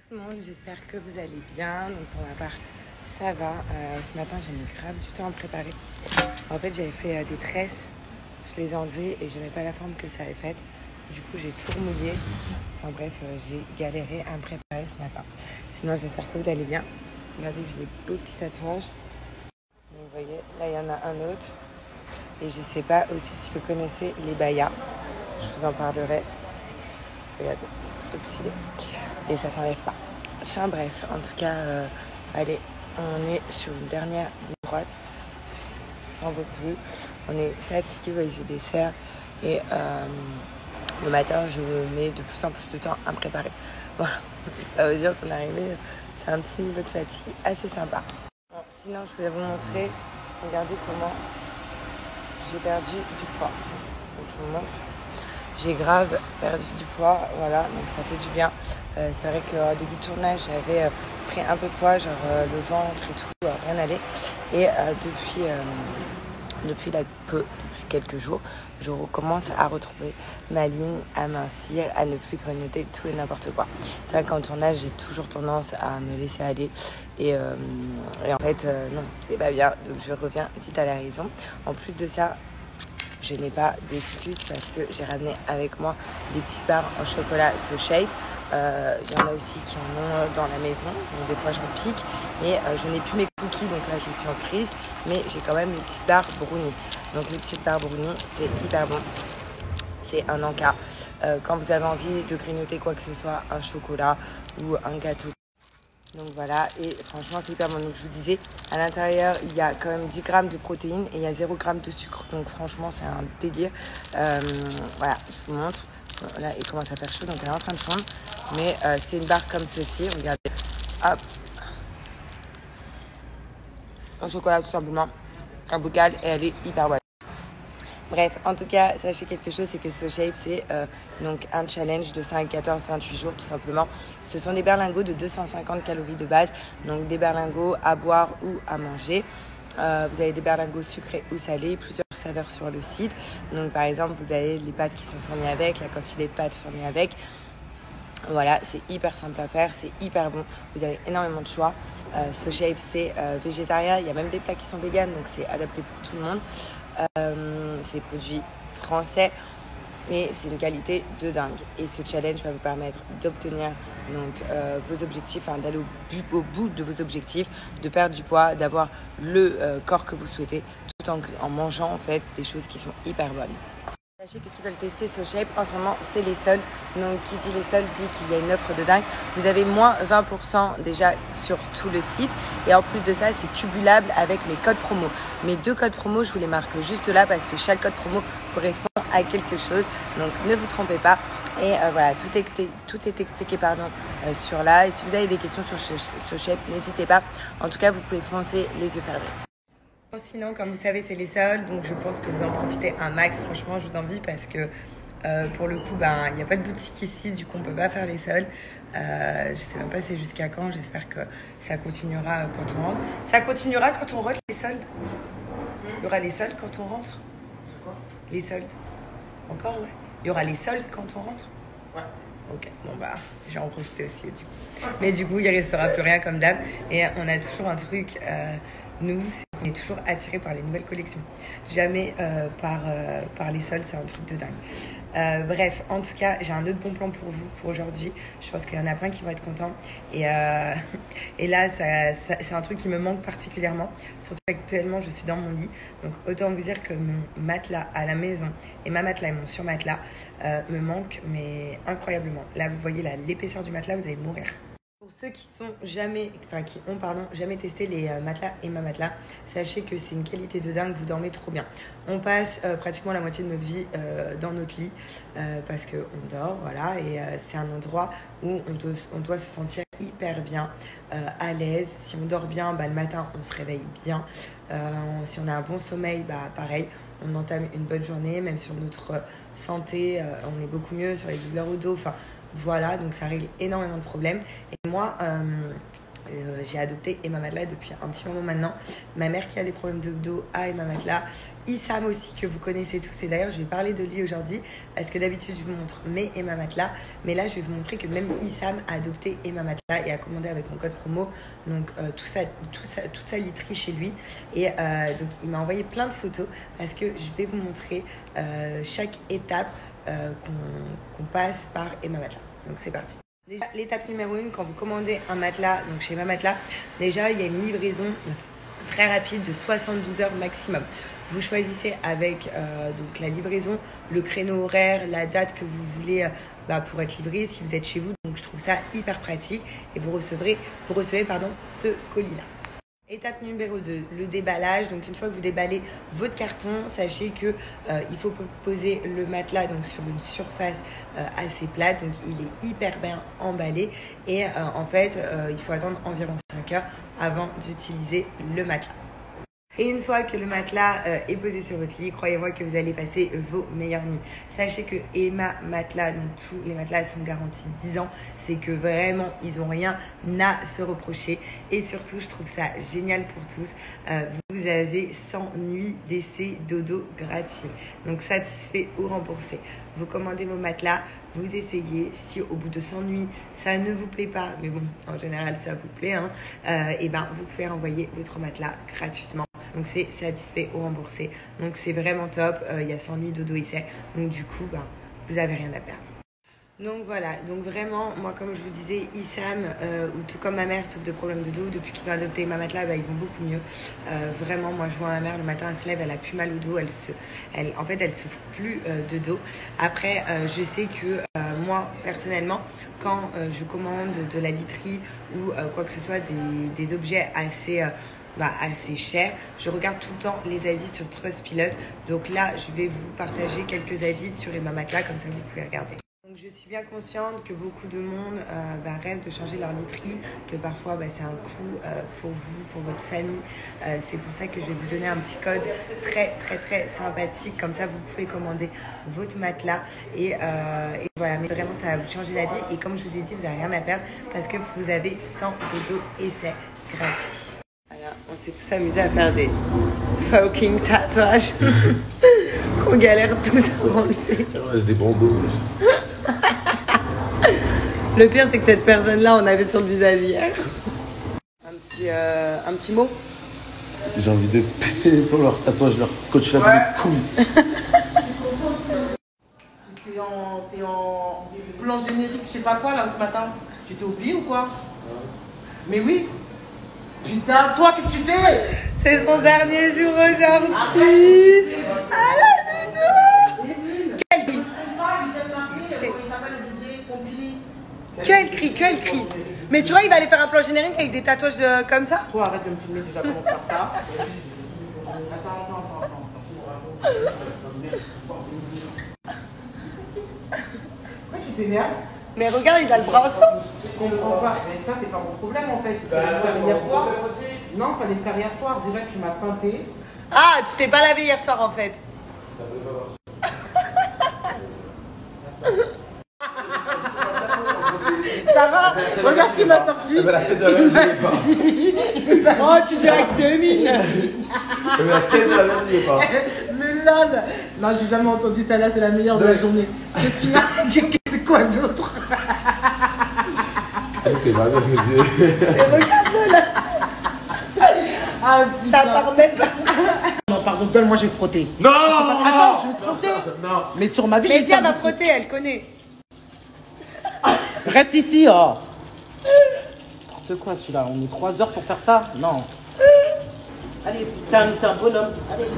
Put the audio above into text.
Tout le monde, j'espère que vous allez bien. Donc pour ma part, ça va. Ce matin, j'ai mis grave du temps à me préparer. En fait, j'avais fait des tresses, je les ai enlevées et je n'aimais pas la forme que ça avait faite. Du coup, j'ai tout remouillé. Enfin bref, j'ai galéré à me préparer ce matin. Sinon, j'espère que vous allez bien. Regardez, j'ai des beaux petits tatouages. Donc, vous voyez, là, il y en a un autre. Et je ne sais pas aussi si vous connaissez les bayas. Je vous en parlerai. Regardez, c'est trop stylé. Et ça s'enlève pas. Enfin bref, en tout cas, allez, on est sur une dernière ligne droite. J'en veux plus. On est fatigué, ouais, j'ai des serres. Et le matin, je mets de plus en plus de temps à me préparer. Voilà, ça veut dire qu'on est arrivé sur un petit niveau de fatigue assez sympa. Bon, sinon, je voulais vous montrer, regardez comment j'ai perdu du poids. Donc, je vous montre. J'ai grave perdu du poids, voilà, donc ça fait du bien. C'est vrai qu'au début de tournage, j'avais pris un peu de poids, genre le ventre et tout, rien n'allait. Et depuis quelques jours, je recommence à retrouver ma ligne, à mincir, à ne plus grignoter tout et n'importe quoi. C'est vrai qu'en tournage, j'ai toujours tendance à me laisser aller. Et en fait, non, c'est pas bien. Donc je reviens vite à la raison. En plus de ça, je n'ai pas d'excuses parce que j'ai ramené avec moi des petites barres en chocolat So Shape. Il y en a aussi qui en ont dans la maison, donc des fois j'en pique. Et je n'ai plus mes cookies, donc là je suis en crise. Mais j'ai quand même mes petites barres brownie. Donc les petites barres brownie, c'est hyper bon. C'est un encas. Quand vous avez envie de grignoter quoi que ce soit, un chocolat ou un gâteau. Donc voilà, et franchement c'est hyper bon. Donc je vous disais, à l'intérieur il y a quand même 10 grammes de protéines et il y a 0 g de sucre. Donc franchement c'est un délire. Voilà, je vous montre. Là il commence à faire chaud, donc elle est en train de fondre. Mais c'est une barre comme ceci, regardez. Hop. Un chocolat tout simplement, un bocal et elle est hyper bonne. Bref, en tout cas, sachez quelque chose, c'est que So Shape, c'est donc un challenge de 5, 14, 28 jours tout simplement. Ce sont des berlingots de 250 calories de base, donc des berlingots à boire ou à manger. Vous avez des berlingots sucrés ou salés, plusieurs saveurs sur le site. Donc par exemple, vous avez les pâtes qui sont fournies avec, la quantité de pâtes fournies avec. Voilà, c'est hyper simple à faire, c'est hyper bon. Vous avez énormément de choix. So Shape, c'est végétarien. Il y a même des plats qui sont véganes, donc c'est adapté pour tout le monde. C'est des produits français et c'est une qualité de dingue. Et ce challenge va vous permettre d'obtenir donc vos objectifs, d'aller au bout de vos objectifs, de perdre du poids, d'avoir le corps que vous souhaitez, tout en mangeant en fait des choses qui sont hyper bonnes. Sachez que qui veulent tester So Shape, en ce moment, c'est les soldes. Donc, qui dit les soldes dit qu'il y a une offre de dingue. Vous avez moins 20% déjà sur tout le site. Et en plus de ça, c'est cumulable avec mes codes promo. Mes 2 codes promo, je vous les marque juste là parce que chaque code promo correspond à quelque chose. Donc, ne vous trompez pas. Et voilà, tout est expliqué sur là. Et si vous avez des questions sur So Shape, n'hésitez pas. En tout cas, vous pouvez foncer les yeux fermés. Sinon, comme vous savez, c'est les soldes, donc je pense que vous en profitez un max. Franchement, je vous envie parce que pour le coup, il n'y a pas de boutique ici, du coup, on ne peut pas faire les soldes. Je ne sais même pas c'est jusqu'à quand. J'espère que ça continuera quand on rentre. Ça continuera quand on rentre, les soldes. Il y aura les soldes quand on rentre. C'est quoi? Les soldes. Encore, ouais. Il y aura les soldes quand on rentre. Ouais. Ok, bon j'ai en profité aussi du coup. Mais du coup, il ne restera plus rien comme d'hab. Et on a toujours un truc... nous, c'est qu'on est toujours attirés par les nouvelles collections. Jamais par les soldes, c'est un truc de dingue. Bref, en tout cas, j'ai un autre bon plan pour vous pour aujourd'hui. Je pense qu'il y en a plein qui vont être contents. Et là, c'est un truc qui me manque particulièrement. Surtout actuellement, je suis dans mon lit. Donc, autant vous dire que mon matelas à la maison et ma matelas et mon surmatelas me manquent, mais incroyablement. Là, vous voyez l'épaisseur du matelas, vous allez mourir. Pour ceux qui ont jamais testé les matelas et ma matelas, sachez que c'est une qualité de dingue, vous dormez trop bien. On passe pratiquement la moitié de notre vie dans notre lit parce qu'on dort, voilà, et c'est un endroit où on doit se sentir hyper bien, à l'aise. Si on dort bien, le matin, on se réveille bien. Si on a un bon sommeil, pareil, on entame une bonne journée, même sur notre santé, on est beaucoup mieux sur les douleurs au dos, voilà, donc ça règle énormément de problèmes. Et moi, J'ai adopté Emma Matelas depuis un petit moment maintenant. Ma mère qui a des problèmes de dos a Emma Matelas. Issam aussi que vous connaissez tous. Et d'ailleurs je vais parler de lui aujourd'hui parce que d'habitude je vous montre mes Emma Matelas. Mais là je vais vous montrer que même Issam a adopté Emma Matelas et a commandé avec mon code promo. Donc toute sa literie chez lui. Et donc il m'a envoyé plein de photos parce que je vais vous montrer chaque étape qu'on passe par Emma Matelas. Donc c'est parti. Déjà, l'étape numéro 1, quand vous commandez un matelas, donc chez Emma Matelas, déjà il y a une livraison très rapide de 72 heures maximum. Vous choisissez avec donc la livraison, le créneau horaire, la date que vous voulez pour être livré si vous êtes chez vous. Donc je trouve ça hyper pratique et vous recevez ce colis-là. Étape numéro 2, le déballage. Donc une fois que vous déballez votre carton, sachez que il faut poser le matelas donc sur une surface assez plate. Donc il est hyper bien emballé et en fait il faut attendre environ 5 heures avant d'utiliser le matelas. Et une fois que le matelas est posé sur votre lit, croyez-moi que vous allez passer vos meilleures nuits. Sachez que Emma Matelas, donc tous les matelas sont garantis 10 ans. C'est que vraiment, ils n'ont rien à se reprocher. Et surtout, je trouve ça génial pour tous. Vous avez 100 nuits d'essai dodo gratuits. Donc satisfait ou remboursé. Vous commandez vos matelas, vous essayez. Si au bout de 100 nuits, ça ne vous plaît pas, mais bon, en général, ça vous plaît, hein, et ben, vous pouvez renvoyer votre matelas gratuitement. Donc c'est satisfait ou remboursé. Donc c'est vraiment top. Il y a 100 nuits dodo essai. Donc du coup, vous n'avez rien à perdre. Donc voilà, donc vraiment, moi comme je vous disais, Issam, ou tout comme ma mère, souffre de problèmes de dos. Depuis qu'ils ont adopté Emma Matelas, ils vont beaucoup mieux. Vraiment, moi je vois ma mère le matin, elle se lève, elle a plus mal au dos, en fait elle souffre plus de dos. Après, je sais que moi personnellement, quand je commande de la literie ou quoi que ce soit, des objets assez cher, je regarde tout le temps les avis sur Trustpilot. Donc là, je vais vous partager quelques avis sur Emma Matelas, comme ça vous pouvez regarder. Donc je suis bien consciente que beaucoup de monde rêve de changer leur literie, que parfois c'est un coût pour vous, pour votre famille. C'est pour ça que je vais vous donner un petit code très très très sympathique, comme ça vous pouvez commander votre matelas et voilà, mais vraiment ça va vous changer la vie et comme je vous ai dit, vous n'avez rien à perdre parce que vous avez 100 dodo essais gratuits. Voilà, on s'est tous amusés à faire des fucking tatouages qu'on galère tous à enlever. Des bandeaux. Le pire, c'est que cette personne-là, on avait sur le visage hier. Un petit mot. J'ai envie de péter les plombs, leur tatouage, leur coach là des couilles. T'es en plan générique, je sais pas quoi là ce matin. Tu t'es oublié ou quoi? Mais oui. Putain, toi, qu'est-ce que tu fais? C'est son dernier jour aujourd'hui. Ah la nounou. Quel cri. Mais tu vois, il va aller faire un plan générique avec des tatouages comme ça. Toi, arrête de me filmer déjà, comment faire ça. Attends. Pourquoi tu t'énerves? Mais regarde, il a le bras ensemble. Je comprends pas, mais ça c'est pas mon problème en fait. Hier soir. Non, fallait le faire hier soir. Déjà que tu m'as teinté. Ah, tu t'es pas lavé hier soir en fait. Ça va? Regarde ce qu'il m'a sorti. Oh, tu dirais que c'est Emine. Mais là, non, j'ai jamais entendu ça là, c'est la meilleure de la journée. Qu'est-ce qu'il y a? Quoi d'autre? C'est vrai, Regarde ça là. Ah, ça part même pas. Non, pardon, donne-moi, je vais frotter. Non, attends, je vais frotter. Non. Mais sur ma vie, mais tiens, elle va frotter, elle connaît. Reste ici, oh. N'importe quoi celui-là, on met 3 heures pour faire ça? Non. Allez, t'es un bonhomme. Allez.